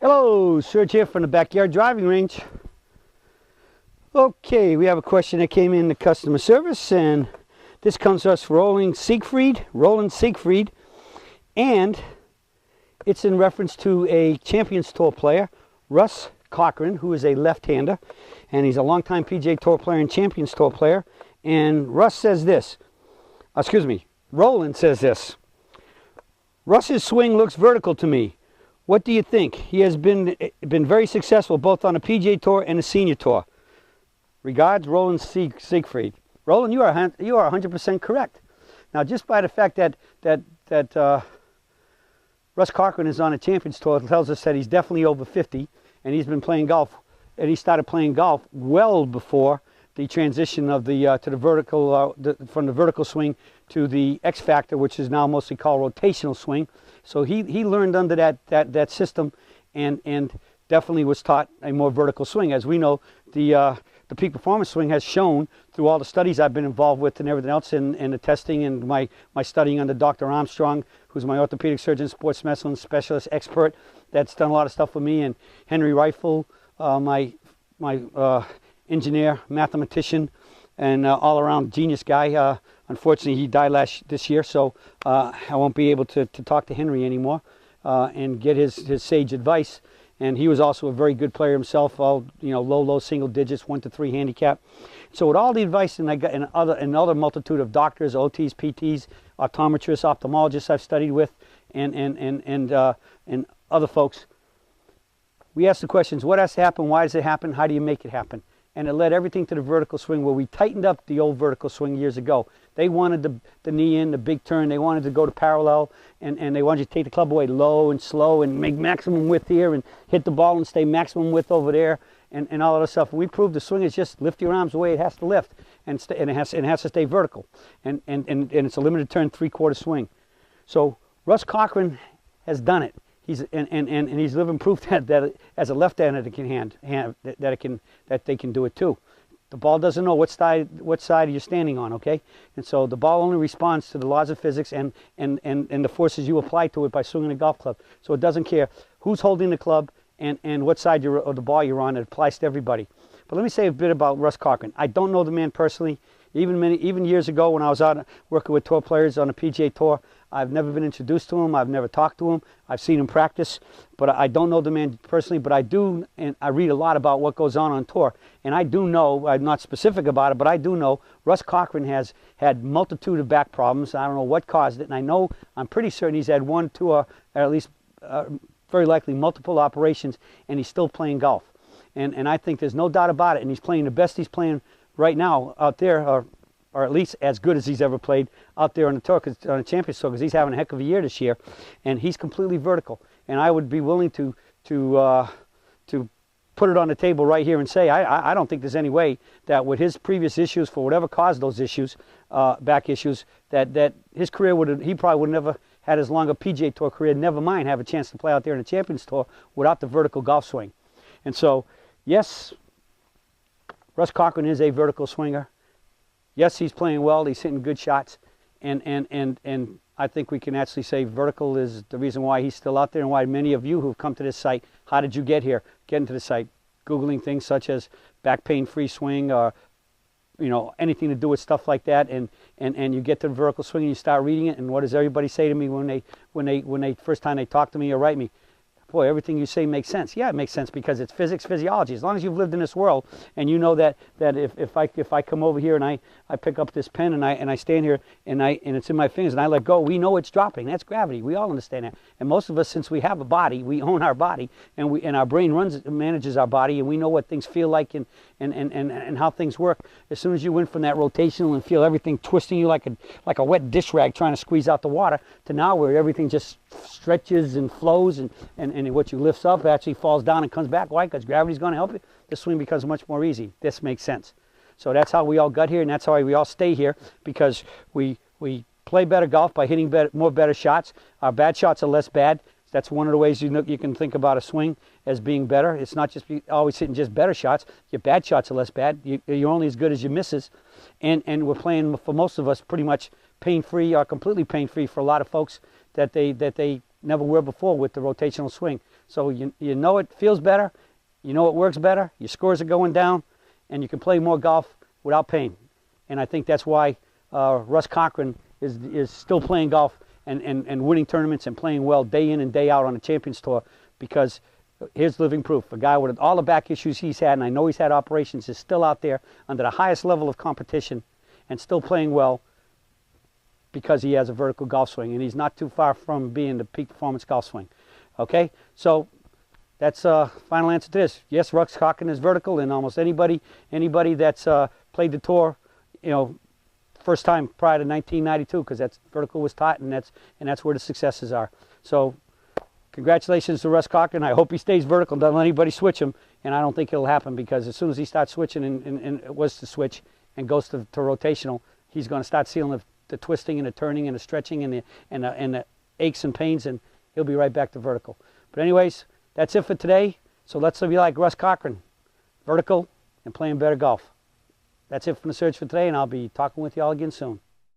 Hello, Serge here from the Backyard Driving Range. Okay, we have a question that came in to customer service, and this comes to us Roland Siegfried, and it's in reference to a Champions Tour player, Russ Cochran, who is a left-hander, and he's a longtime PGA Tour player and Champions Tour player. And Russ says this, Roland says this: Russ's swing looks vertical to me. What do you think? He has been very successful both on the PGA Tour and the Senior Tour. Regards, Roland Siegfried. Roland, you are 100% correct. Now, just by the fact that Russ Cochran is on a Champions Tour tells us that he's definitely over 50, and he's been playing golf, and he started playing golf well before the transition of the to the vertical from the vertical swing to the X Factor, which is now mostly called rotational swing. So he learned under that system, and definitely was taught a more vertical swing. As we know, the peak performance swing has shown through all the studies I've been involved with and everything else, and the testing and my studying under Dr. Armstrong, who's my orthopedic surgeon, sports medicine specialist, expert, that's done a lot of stuff with me, and Henry Rifle, my engineer, mathematician, and all-around genius guy. Unfortunately, he died this year, so I won't be able to talk to Henry anymore and get his sage advice. And he was also a very good player himself, low single digits, 1 to 3 handicap. So with all the advice and other multitude of doctors, OTs, PTs, optometrists, ophthalmologists I've studied with, and other folks, we asked the questions: what has to happen? Why does it happen? How do you make it happen? And it led everything to the vertical swing, where we tightened up the old vertical swing years ago. They wanted the knee in, the big turn. They wanted to go to parallel, and they wanted you to take the club away low and slow and make maximum width here and hit the ball and stay maximum width over there, and all of that stuff. We proved the swing is just lift your arms the way it has to lift, and it has to stay vertical. And it's a limited turn 3/4 swing. So Russ Cochran has done it. He's living proof that as a left-hander that they can do it too. The ball doesn't know what side you're standing on, okay? And so the ball only responds to the laws of physics and the forces you apply to it by swinging a golf club. So it doesn't care who's holding the club and what side of the ball you're on. It applies to everybody. But let me say a bit about Russ Cochran. I don't know the man personally. Even years ago when I was out working with tour players on the PGA Tour, I've never been introduced to him. I've never talked to him. I've seen him practice, but I don't know the man personally. But I do, and I read a lot about what goes on tour. And I do know, I'm not specific about it, but I do know Russ Cochran has had multitude of back problems. I don't know what caused it, and I'm pretty certain he's had 1, 2, or at least very likely multiple operations, and he's still playing golf. And I think there's no doubt about it. And he's playing the best he's playing right now out there, or at least as good as he's ever played out there on the tour, on the Champions Tour, because he's having a heck of a year this year, and he's completely vertical. And I would be willing to put it on the table right here and say I don't think there's any way that with his previous issues, for whatever caused those issues, back issues, that his career he probably would never had as long a PGA Tour career, never mind have a chance to play out there in the Champions Tour without the vertical golf swing. And so, yes, Russ Cochran is a vertical swinger. Yes, he's playing well. He's hitting good shots, and I think we can actually say vertical is the reason why he's still out there, and why many of you who've come to this site, how did you get here? Get into the site, Googling things such as back pain-free swing, or anything to do with stuff like that, and you get to the vertical swing and you start reading it. And what does everybody say to me when they first time they talk to me or write me? Boy, everything you say makes sense. Yeah, it makes sense because it's physics, physiology. As long as you've lived in this world, and you know that if I come over here and I pick up this pen and I stand here and it's in my fingers and I let go, we know it's dropping. That's gravity. We all understand that. And most of us, since we have a body, we own our body, and our brain manages our body, and we know what things feel like and how things work. As soon as you went from that rotational and feel everything twisting you like a wet dish rag trying to squeeze out the water, to now where everything just stretches and flows and what you lifts up actually falls down and comes back. Why? Because gravity's going to help you. The swing becomes much more easy. This makes sense. So that's how we all got here, and that's how we all stay here, because we play better golf by hitting more better shots. Our bad shots are less bad. That's one of the ways you can think about a swing as being better. It's not just always hitting just better shots. Your bad shots are less bad. You're only as good as your misses. And we're playing, for most of us, pretty much pain-free or completely pain-free for a lot of folks, that they never were before with the rotational swing. So you know it feels better, you know it works better, your scores are going down, and you can play more golf without pain. And I think that's why Russ Cochran is still playing golf and winning tournaments and playing well day in and day out on the Champions Tour, because here's living proof. A guy with all the back issues he's had, and I know he's had operations, is still out there under the highest level of competition and still playing well because he has a vertical golf swing, and he's not too far from being the peak performance golf swing. Okay, so that's final answer to this. Yes, Russ Cochran is vertical, and almost anybody that's played the tour, you know, first time prior to 1992, because that's vertical was taught, and that's where the successes are. So congratulations to Russ Cochran. I hope he stays vertical, don't let anybody switch him, and I don't think it'll happen, because as soon as he starts switching and it was to switch and goes to rotational, he's going to start feeling the twisting and the turning and the stretching and the aches and pains, and he'll be right back to vertical. But anyways, that's it for today. So let's be like Russ Cochran, vertical and playing better golf. That's it from the Search for today, and I'll be talking with you all again soon.